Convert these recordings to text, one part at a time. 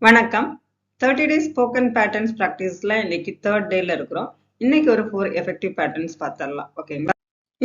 வணக்கம். 30 days spoken patterns practiceல இன்னைக்கு third dayல இருக்கிறோம். இன்னைக்கு ஒரு 4 effective patterns பார்த்தரலாம். ஓகேங்களா?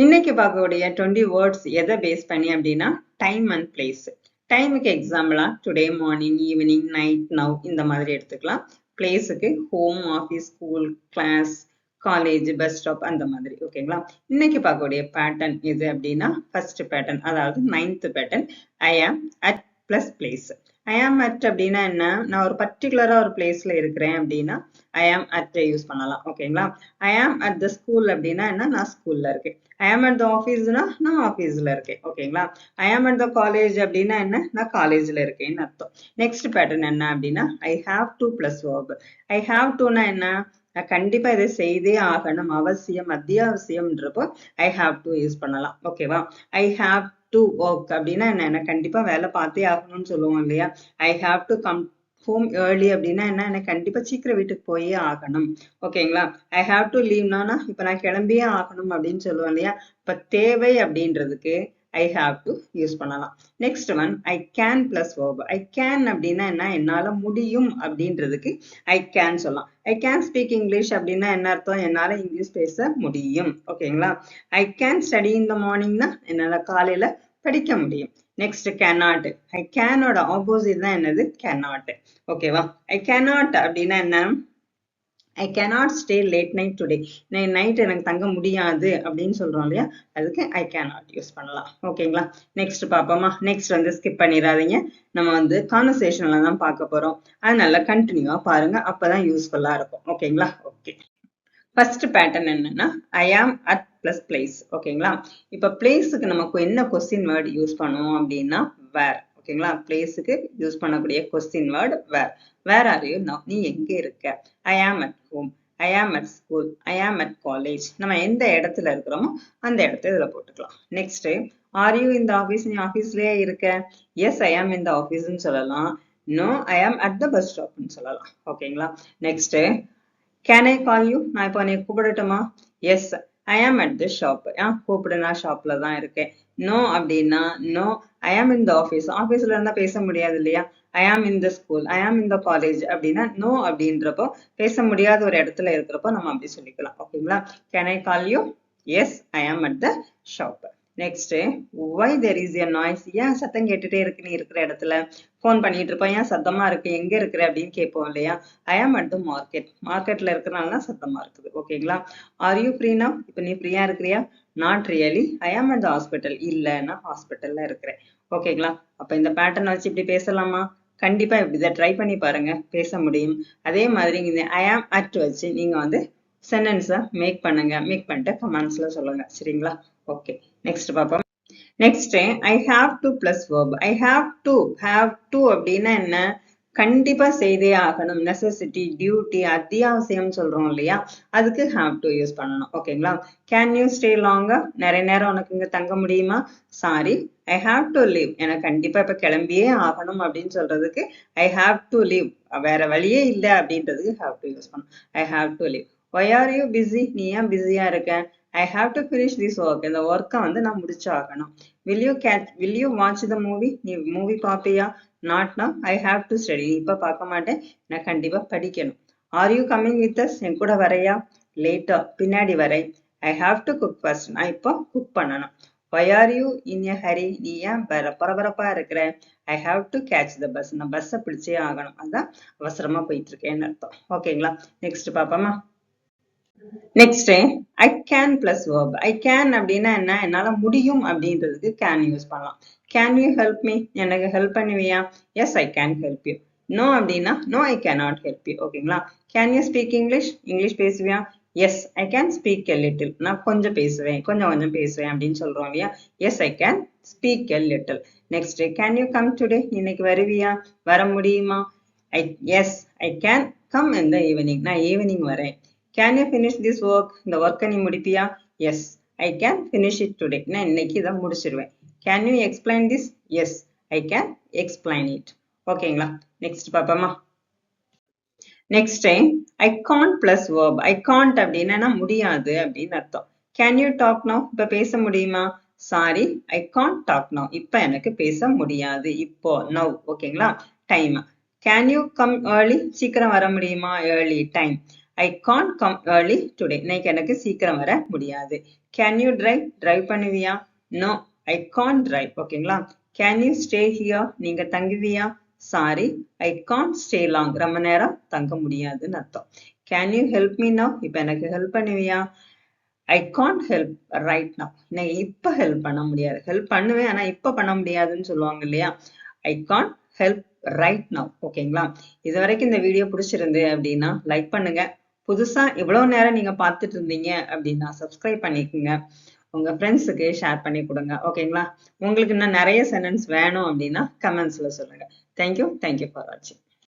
இன்னைக்கு பார்க்கக்கூடிய 20 words எதை பேஸ் பண்ணி அப்படின்னா time and place. டைமுக்கு எக்ஸாம்பிளா today morning, evening, night, now இந்த மாதிரி எடுத்துக்கலாம். பிளேஸுக்கு home, office, school, class, college, bus stop அந்த மாதிரி. ஓகேங்களா? இன்னைக்கு பார்க்கக்கூடிய பேட்டர்ன் எது அப்படின்னா ஃபர்ஸ்ட் பேட்டர்ன், அதாவது 9th pattern. I am at plus place. I am at அப்படின்னா என்ன? நான் ஒரு பர்டிகுலரா ஒரு பிளேஸ்ல இருக்கிறேன் அப்படின்னா ஐ ஆம் அட் யூஸ் பண்ணலாம். ஓகேங்களா? ஐ ஆம் அட் த ஸ்கூல் அப்படின்னா என்ன? நான் ஸ்கூல்ல இருக்கேன். ஐ ஆம் அட் த ஆஃபீஸ்னா நான் ஆஃபீஸ்ல இருக்கேன். ஓகேங்களா? ஐ ஆம் அட் த காலேஜ் அப்படின்னா என்ன? நான் காலேஜ்ல இருக்கேன்னு அர்த்தம். நெக்ஸ்ட் பேட்டர்ன் என்ன அப்படின்னா I have to plus verb. I have டுனா என்ன? நான் கண்டிப்பா இதை செய்தே ஆகணும், அவசியம், அத்தியாவசியம்ன்றப்போ ஐ ஹாவ் டு யூஸ் பண்ணலாம். ஓகேவா? ஐ ஹாவ் டு ஒர்க் அப்படின்னா என்ன? கண்டிப்பா வேலை பார்த்தே ஆகணும்னு சொல்லுவோம் இல்லையா? ஐ have to come home early அப்படின்னா என்ன? எனக்கு கண்டிப்பா சீக்கிரம் வீட்டுக்கு போயே ஆகணும். ஓகேங்களா? ஐ ஹாவ் டு லீவ்னா இப்ப நான் கிளம்பியே ஆகணும் அப்படின்னு சொல்லுவோம் இல்லையா? இப்ப தேவை அப்படின்றதுக்கு ஐ ஹாவ் டு யூஸ் பண்ணலாம். Next one I can plus verb. I can அப்படின்னா என்ன? என்னால முடியும் அப்படின்றதுக்கு ஐ கேன் சொல்லலாம். ஐ கேன் ஸ்பீக் இங்கிலீஷ் அப்படின்னா என்ன அர்த்தம்? என்னால இங்கிலீஷ் பேச முடியும். ஓகேங்களா? ஐ கேன் ஸ்டடி இன் த மார்னிங்னா என்னால காலையில படிக்க முடியும். Next cannot. ஐ கேனோட ஆப்போசிட் தான் என்னது? cannot. ஓகேவா? ஐ cannot அப்படின்னா என்ன? ஐ cannot stay late night today. Night எனக்கு தங்க முடியாது அப்படின்னு சொல்றோம் இல்லையா? அதுக்கு ஐ cannot யூஸ் பண்ணலாம். ஓகேங்களா? நெக்ஸ்ட் பார்ப்போமா? நெக்ஸ்ட் வந்து ஸ்கிப் பண்ணிடாதீங்க. நம்ம வந்து கான்வர்சேஷன்ல தான் பார்க்க போறோம். அதனால கண்டினியூவா பாருங்க, அப்பதான் யூஸ்ஃபுல்லா இருக்கும். ஓகேங்களா? ஓகே. ஃபர்ஸ்ட் பேட்டர்ன் என்னன்னா ஐ ஆம் அட் பிளஸ் பிளேஸ். ஓகேங்களா? இப்ப பிளேஸுக்கு நமக்கு என்ன கொஸ்டின் வேர்டு யூஸ் பண்ணுவோம் அப்படின்னா வேர். ஓகேங்களா? பிளேஸுக்கு யூஸ் பண்ணக்கூடிய question word where. Where are you now? நீ எங்க இருக்க? ஐ am at home, I am at school, I am at college. நம்ம எந்த இடத்துல இருக்கிறோமோ அந்த இடத்த இதுல போட்டுக்கலாம். நெக்ஸ்ட் ஆர் யூ இந்த ஆபீஸ்? நீ ஆபீஸ்லயே இருக்க? எஸ் ஐ ஆம் இந்த ஆபீஸ்ன்னு சொல்லலாம். No I am at the bus ஸ்டாப்னு சொல்லலாம். ஓகேங்களா? Next can I call you? நான் இப்போ நீ கூப்பிடட்டுமா? S I am at the shop. கூப்பிடு, நான் ஷாப்ல தான் இருக்கேன். நோ அப்படின்னா நோ ஐ ஆம் இன் த ஆஃபீஸ். ஆஃபீஸ்ல இருந்தா பேச முடியாது இல்லையா? ஐ ஆம் இன் த ஸ்கூல், ஐ ஆம் இன் த காலேஜ் அப்படின்னா நோ அப்படின்றப்போ பேச முடியாத ஒரு இடத்துல இருக்கிறப்போ நம்ம அப்படி சொல்லிக்கலாம். ஓகேங்களா? Can I call you? Yes I am at the shop. Next why there is a noise? ஏன் சத்தம் கேட்டுட்டே இருக்கு நீ இருக்கிற இடத்துல? போன் பண்ணிட்டு இருப்போம், ஏன் சத்தமா இருக்கு, எங்க இருக்கிற அப்படின்னு கேட்போம் இல்லையா? ஐ ஆம் அட் த மார்க்கெட். மார்க்கெட்ல இருக்கிறனால சத்தமா இருக்குது. ஓகேங்களா? Are you free now? இப்ப நீ ஃப்ரீயா இருக்கிறியா? Not really, I am at the hospital. இல்ல, நான் ஹாஸ்பிட்டல்ல இருக்கிறேன். ஓகேங்களா? அப்ப இந்த பேட்டர்ன் வச்சு இப்படி பேசலாமா? கண்டிப்பா இப்படி ட்ரை பண்ணி பாருங்க, பேச முடியும். அதே மாதிரி இந்த ஐ ஆம் அட் வச்சு நீங்க வந்து சென்டென்ஸை மேக் பண்ணுங்க. மேக் பண்ணிட்டு கமெண்ட்ஸ்ல சொல்லுங்க. சரிங்களா? ஓகே. நெக்ஸ்ட் பார்ப்போம். Next I have to plus verb. I have to அப்படின்னா என்ன? கண்டிப்பா செய்தே ஆகணும், நெசசிட்டி, டியூட்டி, அத்தியாவசியம் சொல்றோம் இல்லையா? அதுக்கு ஹாவ் டு யூஸ் பண்ணணும். ஓகேங்களா? Can you stay longer? நிறைய நேரம் உனக்கு இங்க தங்க முடியுமா? Sorry I have to leave. எனக்கு கண்டிப்பா இப்ப கிளம்பியே ஆகணும் அப்படின்னு சொல்றதுக்கு ஐ ஹாவ் டு லீவ். வேற வழியே இல்லை அப்படின்றதுக்கு ஹாவ் டு யூஸ் பண்ணணும். I have to leave. Why are you busy? நீ ஏன் பிஸியா இருக்க? I have to finish this work. இந்த ஒர்க்கை வந்து நான் முடிச்சாகணும். Will you watch the movie? நீ மூவி பாப்பியா? Not now, I have to study. நீ இப்ப பார்க்க மாட்டேன், நான் கண்டிப்பா படிக்கணும். Are you coming with us? என் கூட வரையா? லேட்டர், பின்னாடி வரை. I have to cook first. நான் இப்போ குக் பண்ணணும். ஒய் ஆர் யூ இன் எ ஹரி? நீ ஏன் பரபரப்பா இருக்கிற? ஐ have to catch the bus. நான் பஸ்ஸை பிடிச்சே ஆகணும், அதான் அவசரமா போயிட்டு இருக்கேன்னு அர்த்தம். ஓகேங்களா? நெக்ஸ்ட் பாப்போமா? Next I can plus verb. I can அப்படின்னா என்ன? என்னால முடியும் அப்படின்றதுக்கு கேன் யூஸ் பண்ணலாம். Can you help me? எனக்கு ஹெல்ப் பண்ணுவியா? S I can help you. No அப்படின்னா no I cannot help you. ஓகேங்களா? Can you speak English? English பேசுவியா? S I can speak a little. நான் கொஞ்சம் பேசுவேன், கொஞ்சம் கொஞ்சம் பேசுவேன் அப்படின்னு சொல்றோம் இல்லையா? S I can speak a little. Next can you come today? இன்னைக்கு வருவியா? வர முடியுமா? I yes I can come in the evening. நான் ஈவினிங் வரேன். Can you finish this work? இந்த ஒர்க்கை நீ முடிப்பியா? Yes I can finish it today. நான் இன்னைக்கு இதை முடிச்சிருவேன். Can you explain this? Yes I can explain it. ஓகேங்களா? நெக்ஸ்ட் பாப்போமா? Next I can't plus verb. I can't அப்படின்னா முடியாது அப்படின்னு அர்த்தம். Can you talk now? இப்ப பேச முடியுமா? Sorry I can't talk now. இப்ப எனக்கு பேச முடியாது. இப்போ நவ். ஓகேங்களா? Time Can you come early? சீக்கிரம் வர முடியுமா? Early time. I can't come early today. இன்னைக்கு எனக்கு சீக்கிரம் வர முடியாது. Can you drive? Drive பண்ணுவியா? No, I can't drive. ஓகேங்களா? Can you stay here? நீங்க தங்குவியா? Sorry, I can't stay long. ரொம்ப நேரம் தங்க முடியாதுன்னு அர்த்தம். Can you help me now? இப்ப எனக்கு ஹெல்ப் பண்ணுவியா? I can't help right now. நான் இப்ப ஹெல்ப் பண்ண முடியாது. ஹெல்ப் பண்ணுவேன் ஆனா இப்ப பண்ண முடியாதுன்னு சொல்லுவாங்க இல்லையா? I can't help right now. ஓகேங்களா? இது வரைக்கும் இந்த வீடியோ பிடிச்சிருந்து அப்படின்னா லைக் பண்ணுங்க. புதுசா இவ்வளவு நேரம் நீங்க பார்த்துட்டு இருந்தீங்க அப்படின்னா சப்ஸ்கிரைப் பண்ணிக்கோங்க. உங்க ஃப்ரெண்ட்ஸுக்கு ஷேர் பண்ணி கொடுங்க. ஓகேங்களா? உங்களுக்கு இன்னும் நிறைய சென்டென்ஸ் வேணும் அப்படின்னா கமெண்ட்ஸ்ல சொல்லுங்க. தேங்க்யூ ஃபார் வாட்சிங்.